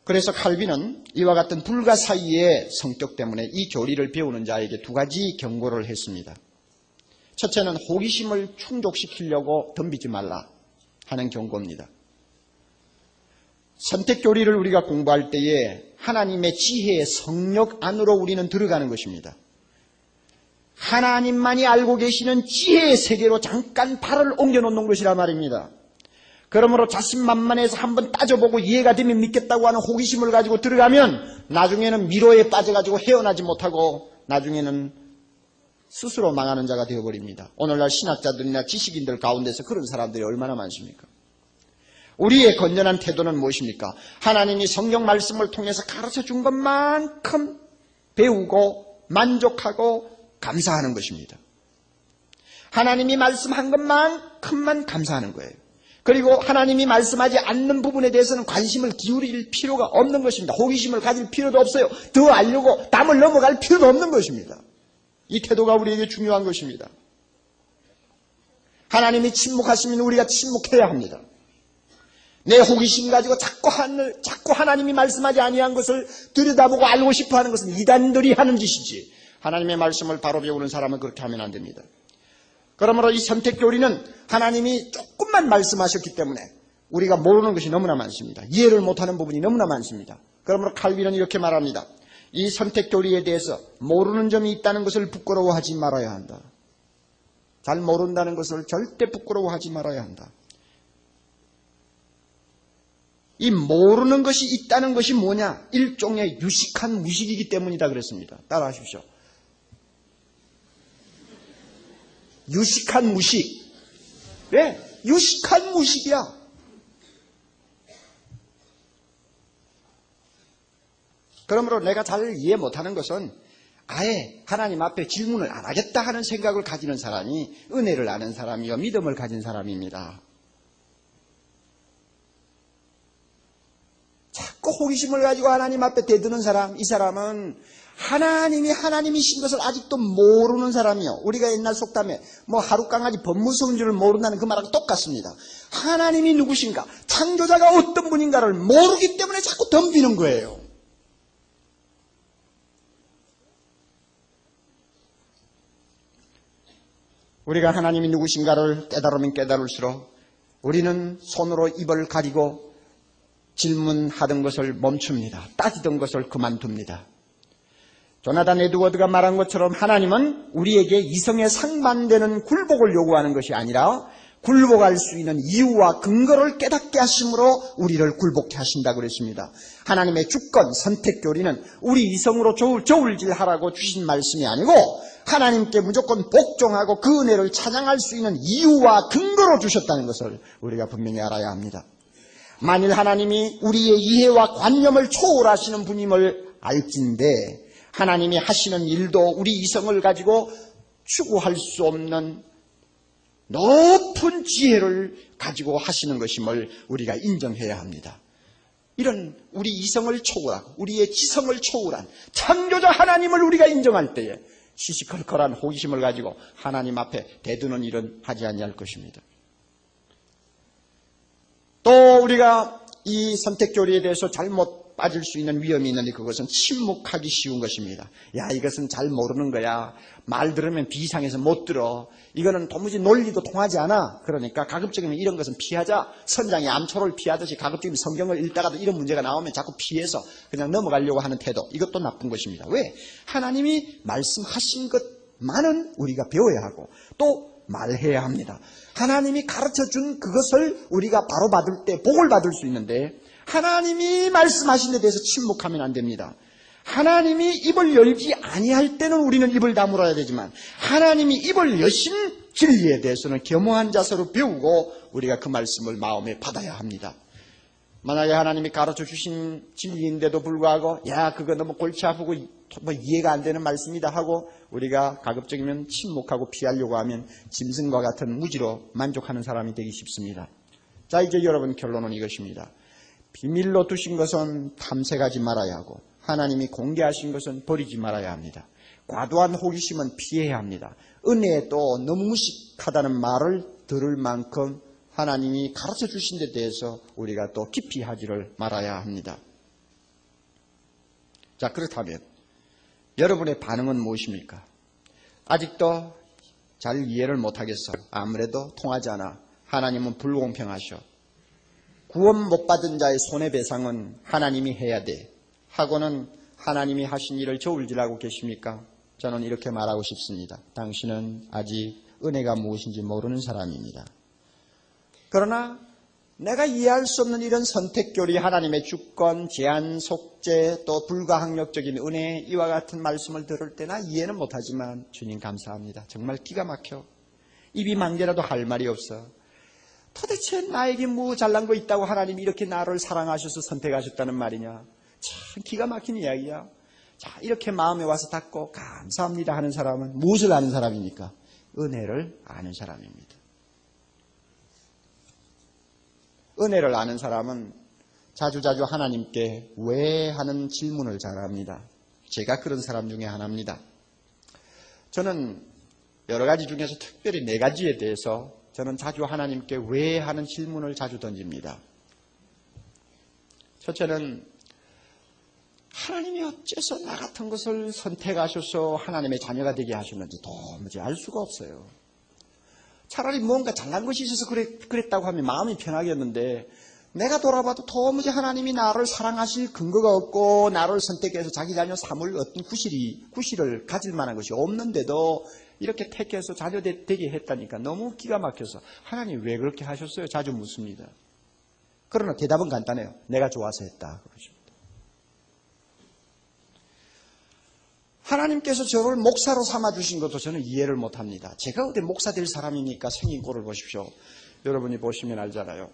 그래서 칼빈은 이와 같은 불가사의의 성격 때문에 이 교리를 배우는 자에게 두 가지 경고를 했습니다. 첫째는 호기심을 충족시키려고 덤비지 말라 하는 경고입니다. 선택교리를 우리가 공부할 때에 하나님의 지혜의 성역 안으로 우리는 들어가는 것입니다. 하나님만이 알고 계시는 지혜의 세계로 잠깐 발을 옮겨놓는 것이라 말입니다. 그러므로 자신만만해서 한번 따져보고 이해가 되면 믿겠다고 하는 호기심을 가지고 들어가면 나중에는 미로에 빠져가지고 헤어나지 못하고 나중에는 스스로 망하는 자가 되어버립니다. 오늘날 신학자들이나 지식인들 가운데서 그런 사람들이 얼마나 많습니까? 우리의 건전한 태도는 무엇입니까? 하나님이 성경 말씀을 통해서 가르쳐 준 것만큼 배우고 만족하고 감사하는 것입니다. 하나님이 말씀한 것만큼만 감사하는 거예요. 그리고 하나님이 말씀하지 않는 부분에 대해서는 관심을 기울일 필요가 없는 것입니다. 호기심을 가질 필요도 없어요. 더 알려고 남을 넘어갈 필요도 없는 것입니다. 이 태도가 우리에게 중요한 것입니다. 하나님이 침묵하시면 우리가 침묵해야 합니다. 내 호기심 가지고 자꾸 하나님이 말씀하지 아니한 것을 들여다보고 알고 싶어하는 것은 이단들이 하는 짓이지 하나님의 말씀을 바로 배우는 사람은 그렇게 하면 안 됩니다. 그러므로 이 선택교리는 하나님이 조금만 말씀하셨기 때문에 우리가 모르는 것이 너무나 많습니다. 이해를 못하는 부분이 너무나 많습니다. 그러므로 칼빈은 이렇게 말합니다. 이 선택교리에 대해서 모르는 점이 있다는 것을 부끄러워하지 말아야 한다. 잘 모른다는 것을 절대 부끄러워하지 말아야 한다. 이 모르는 것이 있다는 것이 뭐냐? 일종의 유식한 무식이기 때문이다 그랬습니다. 따라하십시오. 유식한 무식. 네, 유식한 무식이야. 그러므로 내가 잘 이해 못하는 것은 아예 하나님 앞에 질문을 안 하겠다 하는 생각을 가지는 사람이 은혜를 아는 사람이요 믿음을 가진 사람입니다. 자꾸 호기심을 가지고 하나님 앞에 대드는 사람, 이 사람은 하나님이 하나님이신 것을 아직도 모르는 사람이요. 우리가 옛날 속담에 하룻강아지 법무서운 줄을 모른다는 그 말하고 똑같습니다. 하나님이 누구신가, 창조자가 어떤 분인가를 모르기 때문에 자꾸 덤비는 거예요. 우리가 하나님이 누구신가를 깨달으면 깨달을수록 우리는 손으로 입을 가리고 질문하던 것을 멈춥니다. 따지던 것을 그만둡니다. 조나단 에드워드가 말한 것처럼 하나님은 우리에게 이성에 상반되는 굴복을 요구하는 것이 아니라 굴복할 수 있는 이유와 근거를 깨닫게 하심으로 우리를 굴복케 하신다고 그랬습니다. 하나님의 주권 선택교리는 우리 이성으로 저울질하라고 주신 말씀이 아니고 하나님께 무조건 복종하고 그 은혜를 찬양할 수 있는 이유와 근거로 주셨다는 것을 우리가 분명히 알아야 합니다. 만일 하나님이 우리의 이해와 관념을 초월하시는 분임을 알진대 하나님이 하시는 일도 우리 이성을 가지고 추구할 수 없는 높은 지혜를 가지고 하시는 것임을 우리가 인정해야 합니다. 이런 우리 이성을 초월하고 우리의 지성을 초월한 창조자 하나님을 우리가 인정할 때에 시시컬컬한 호기심을 가지고 하나님 앞에 대두는 일은 하지 아니할 것입니다. 또 우리가 이 선택교리에 대해서 잘못 빠질 수 있는 위험이 있는데 그것은 침묵하기 쉬운 것입니다. 야, 이것은 잘 모르는 거야. 말 들으면 비상해서 못 들어. 이거는 도무지 논리도 통하지 않아. 그러니까 가급적이면 이런 것은 피하자. 선장이 암초를 피하듯이 가급적이면 성경을 읽다가도 이런 문제가 나오면 자꾸 피해서 그냥 넘어가려고 하는 태도. 이것도 나쁜 것입니다. 왜? 하나님이 말씀하신 것만은 우리가 배워야 하고 또 말해야 합니다. 하나님이 가르쳐준 그것을 우리가 바로 받을 때 복을 받을 수 있는데 하나님이 말씀하신 데 대해서 침묵하면 안 됩니다. 하나님이 입을 열지 아니할 때는 우리는 입을 다물어야 되지만 하나님이 입을 여신 진리에 대해서는 겸허한 자세로 배우고 우리가 그 말씀을 마음에 받아야 합니다. 만약에 하나님이 가르쳐 주신 진리인데도 불구하고 야 그거 너무 골치 아프고 뭐 이해가 안 되는 말씀이다 하고 우리가 가급적이면 침묵하고 피하려고 하면 짐승과 같은 무지로 만족하는 사람이 되기 쉽습니다. 자, 이제 여러분 결론은 이것입니다. 비밀로 두신 것은 탐색하지 말아야 하고 하나님이 공개하신 것은 버리지 말아야 합니다. 과도한 호기심은 피해야 합니다. 은혜에 또 너무 무식하다는 말을 들을 만큼 하나님이 가르쳐 주신 데 대해서 우리가 또 깊이 하지를 말아야 합니다. 자, 그렇다면 여러분의 반응은 무엇입니까? 아직도 잘 이해를 못하겠어. 아무래도 통하지 않아. 하나님은 불공평하셔. 구원 못 받은 자의 손해배상은 하나님이 해야 돼. 하고는 하나님이 하신 일을 저울질하고 계십니까? 저는 이렇게 말하고 싶습니다. 당신은 아직 은혜가 무엇인지 모르는 사람입니다. 그러나 내가 이해할 수 없는 이런 선택교리, 하나님의 주권, 제한, 속죄, 또 불가항력적인 은혜, 이와 같은 말씀을 들을 때나 이해는 못하지만 주님 감사합니다. 정말 기가 막혀. 입이 만개라도 할 말이 없어. 도대체 나에게 뭐 잘난 거 있다고 하나님이 이렇게 나를 사랑하셔서 선택하셨다는 말이냐. 참 기가 막힌 이야기야. 자, 이렇게 마음에 와서 닿고 감사합니다 하는 사람은 무엇을 아는 사람입니까? 은혜를 아는 사람입니다. 은혜를 아는 사람은 자주자주 하나님께 왜 하는 질문을 잘합니다. 제가 그런 사람 중에 하나입니다. 저는 여러 가지 중에서 특별히 4가지에 대해서 저는 자주 하나님께 왜 하는 질문을 자주 던집니다. 첫째는 하나님이 어째서 나 같은 것을 선택하셔서 하나님의 자녀가 되게 하셨는지 도무지 알 수가 없어요. 차라리 뭔가 잘난 것이 있어서 그랬다고 하면 마음이 편하겠는데 내가 돌아봐도 도무지 하나님이 나를 사랑하실 근거가 없고 나를 선택해서 자기 자녀 삼을 어떤 구실을 가질 만한 것이 없는데도 이렇게 택해서 자녀 되게 했다니까 너무 기가 막혀서 하나님 왜 그렇게 하셨어요? 자주 묻습니다. 그러나 대답은 간단해요. 내가 좋아서 했다. 그러십니다. 하나님께서 저를 목사로 삼아주신 것도 저는 이해를 못합니다. 제가 어디 목사 될 사람이니까 생긴 꼴을 보십시오. 여러분이 보시면 알잖아요.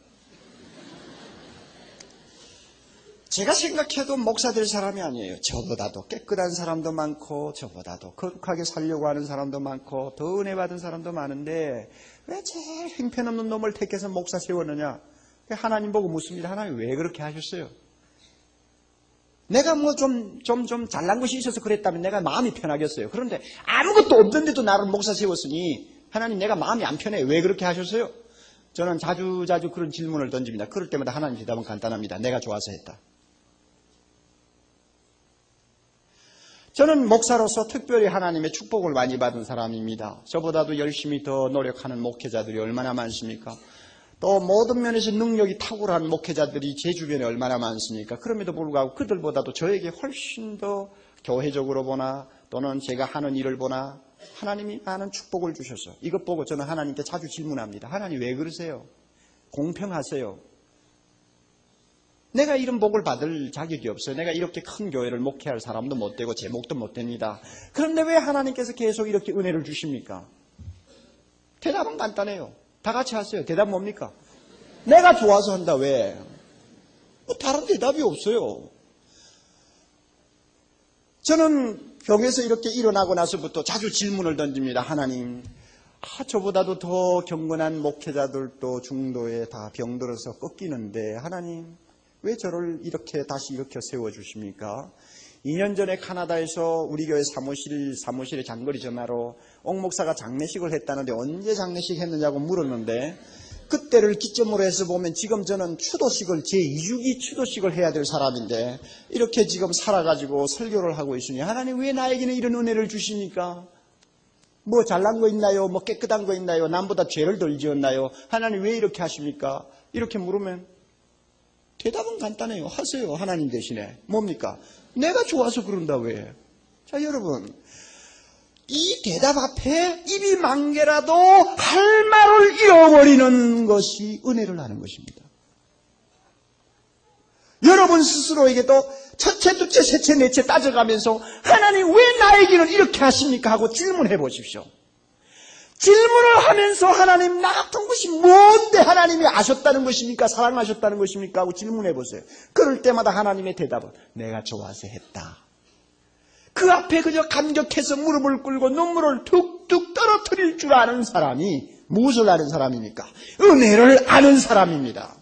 제가 생각해도 목사 될 사람이 아니에요. 저보다도 깨끗한 사람도 많고 저보다도 거룩하게 살려고 하는 사람도 많고 더 은혜 받은 사람도 많은데 왜 제일 형편없는 놈을 택해서 목사 세웠느냐. 하나님 보고 묻습니다. 하나님 왜 그렇게 하셨어요? 내가 뭐 좀 잘난 것이 있어서 그랬다면 내가 마음이 편하겠어요. 그런데 아무것도 없는데도 나를 목사 세웠으니 하나님 내가 마음이 안 편해. 왜 그렇게 하셨어요? 저는 자주 그런 질문을 던집니다. 그럴 때마다 하나님 대답은 간단합니다. 내가 좋아서 했다. 저는 목사로서 특별히 하나님의 축복을 많이 받은 사람입니다. 저보다도 열심히 더 노력하는 목회자들이 얼마나 많습니까? 또 모든 면에서 능력이 탁월한 목회자들이 제 주변에 얼마나 많습니까? 그럼에도 불구하고 그들보다도 저에게 훨씬 더 교회적으로 보나 또는 제가 하는 일을 보나 하나님이 많은 축복을 주셔서 이것 보고 저는 하나님께 자주 질문합니다. 하나님 왜 그러세요? 공평하세요. 내가 이런 복을 받을 자격이 없어요. 내가 이렇게 큰 교회를 목회할 사람도 못 되고 제목도 못 됩니다. 그런데 왜 하나님께서 계속 이렇게 은혜를 주십니까? 대답은 간단해요. 다 같이 하세요. 대답 뭡니까? 내가 좋아서 한다. 왜? 뭐 다른 대답이 없어요. 저는 병에서 이렇게 일어나고 나서부터 자주 질문을 던집니다. 하나님, 저보다도 더 경건한 목회자들도 중도에 다 병들어서 꺾이는데 하나님 왜 저를 이렇게 다시 일으켜 세워주십니까? 2년 전에 카나다에서 우리 교회 사무실에 장거리 전화로 옥 목사가 장례식을 했다는데 언제 장례식 했느냐고 물었는데 그때를 기점으로 해서 보면 지금 저는 추도식을 제2주기 추도식을 해야 될 사람인데 이렇게 지금 살아가지고 설교를 하고 있으니 하나님 왜 나에게는 이런 은혜를 주십니까? 뭐 잘난 거 있나요? 뭐 깨끗한 거 있나요? 남보다 죄를 덜 지었나요? 하나님 왜 이렇게 하십니까? 이렇게 물으면 대답은 간단해요. 하세요. 하나님 대신에. 뭡니까? 내가 좋아서 그런다. 왜? 자, 여러분, 이 대답 앞에 입이 만개라도 할 말을 잃어버리는 것이 은혜를 아는 것입니다. 여러분 스스로에게도 첫째, 둘째, 셋째, 넷째 따져가면서 하나님 왜 나에게는 이렇게 하십니까? 하고 질문해 보십시오. 질문을 하면서 하나님 나 같은 것이 뭔데 하나님이 아셨다는 것입니까? 사랑하셨다는 것입니까? 하고 질문해 보세요. 그럴 때마다 하나님의 대답은 내가 좋아서 했다. 그 앞에 그저 감격해서 무릎을 꿇고 눈물을 툭툭 떨어뜨릴 줄 아는 사람이 무엇을 아는 사람입니까? 은혜를 아는 사람입니다.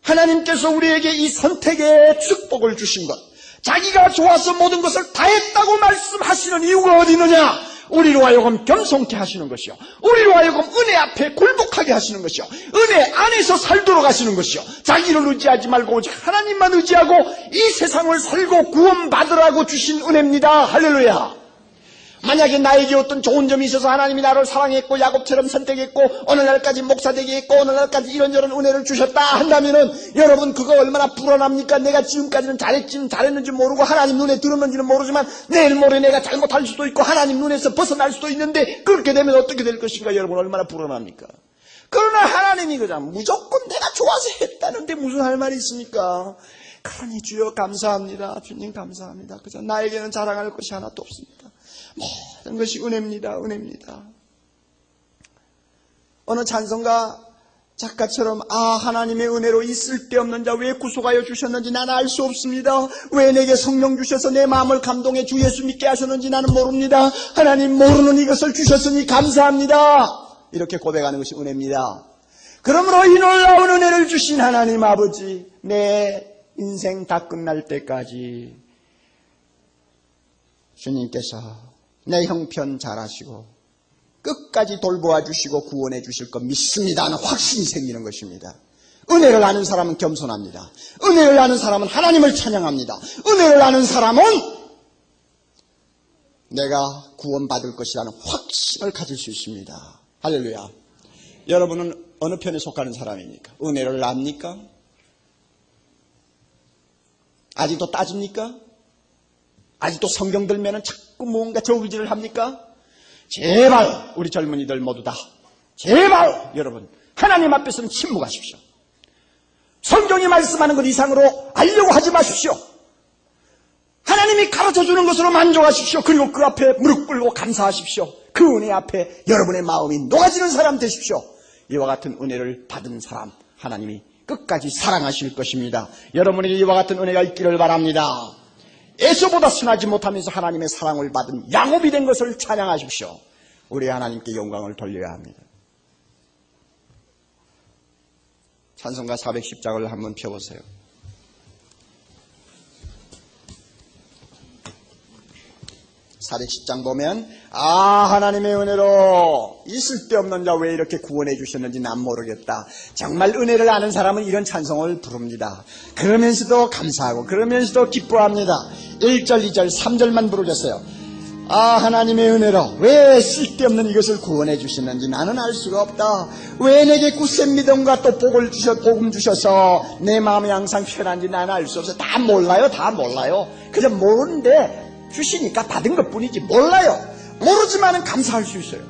하나님께서 우리에게 이 선택의 축복을 주신 것, 자기가 좋아서 모든 것을 다 했다고 말씀하시는 이유가 어디 있느냐? 우리로 하여금 겸손케 하시는 것이요, 우리로 하여금 은혜 앞에 굴복하게 하시는 것이요, 은혜 안에서 살도록 하시는 것이요, 자기를 의지하지 말고 오직 하나님만 의지하고 이 세상을 살고 구원받으라고 주신 은혜입니다. 할렐루야. 만약에 나에게 어떤 좋은 점이 있어서 하나님이 나를 사랑했고 야곱처럼 선택했고 어느 날까지 목사 되게 했고 어느 날까지 이런저런 은혜를 주셨다 한다면은 여러분 그거 얼마나 불안합니까? 내가 지금까지는 잘했지는 잘했는지 모르고 하나님 눈에 들었는지는 모르지만 내일 모레 내가 잘못할 수도 있고 하나님 눈에서 벗어날 수도 있는데 그렇게 되면 어떻게 될 것인가? 여러분 얼마나 불안합니까? 그러나 하나님이 그냥 무조건 내가 좋아서 했다는데 무슨 할 말이 있습니까? 그러니 주여 감사합니다. 주님 감사합니다. 그저 나에게는 자랑할 것이 하나도 없습니다. 모든 것이 은혜입니다. 은혜입니다. 어느 찬송가 작가처럼 하나님의 은혜로 이 쓸데없는 자 왜 구속하여 주셨는지 나는 알 수 없습니다. 왜 내게 성령 주셔서 내 마음을 감동해 주 예수 믿게 하셨는지 나는 모릅니다. 하나님 모르는 이것을 주셨으니 감사합니다. 이렇게 고백하는 것이 은혜입니다. 그러므로 이 놀라운 은혜를 주신 하나님 아버지, 내 인생 다 끝날 때까지 주님께서 내 형편 잘하시고 끝까지 돌보아 주시고 구원해 주실 것 믿습니다 하는 확신이 생기는 것입니다. 은혜를 아는 사람은 겸손합니다. 은혜를 아는 사람은 하나님을 찬양합니다. 은혜를 아는 사람은 내가 구원받을 것이라는 확신을 가질 수 있습니다. 할렐루야. 여러분은 어느 편에 속하는 사람입니까? 은혜를 압니까? 아직도 따집니까? 아직도 성경 들면은 자꾸 뭔가 저울질을 합니까? 제발 우리 젊은이들 모두 다 제발 여러분 하나님 앞에서는 침묵하십시오. 성경이 말씀하는 것 이상으로 알려고 하지 마십시오. 하나님이 가르쳐주는 것으로 만족하십시오. 그리고 그 앞에 무릎 꿇고 감사하십시오. 그 은혜 앞에 여러분의 마음이 녹아지는 사람 되십시오. 이와 같은 은혜를 받은 사람 하나님이 끝까지 사랑하실 것입니다. 여러분에게 이와 같은 은혜가 있기를 바랍니다. 에서보다 선하지 못하면서 하나님의 사랑을 받은 야곱이 된 것을 찬양하십시오. 우리 하나님께 영광을 돌려야 합니다. 찬송가 410장을 한번 펴보세요. 410장 보면 하나님의 은혜로 이 쓸데없는 자 왜 이렇게 구원해 주셨는지 난 모르겠다. 정말 은혜를 아는 사람은 이런 찬송을 부릅니다. 그러면서도 감사하고 그러면서도 기뻐합니다. 1절, 2절, 3절만 부르겠어요. 하나님의 은혜로 왜 쓸데없는 이것을 구원해 주셨는지 나는 알 수가 없다. 왜 내게 굳센 믿음과 또 복음 주셔서 내 마음이 항상 편한지 나는 알 수 없어. 다 몰라요. 다 몰라요. 그저 모르는데 주시니까 받은 것뿐이지 몰라요. 모르지만은 감사할 수 있어요.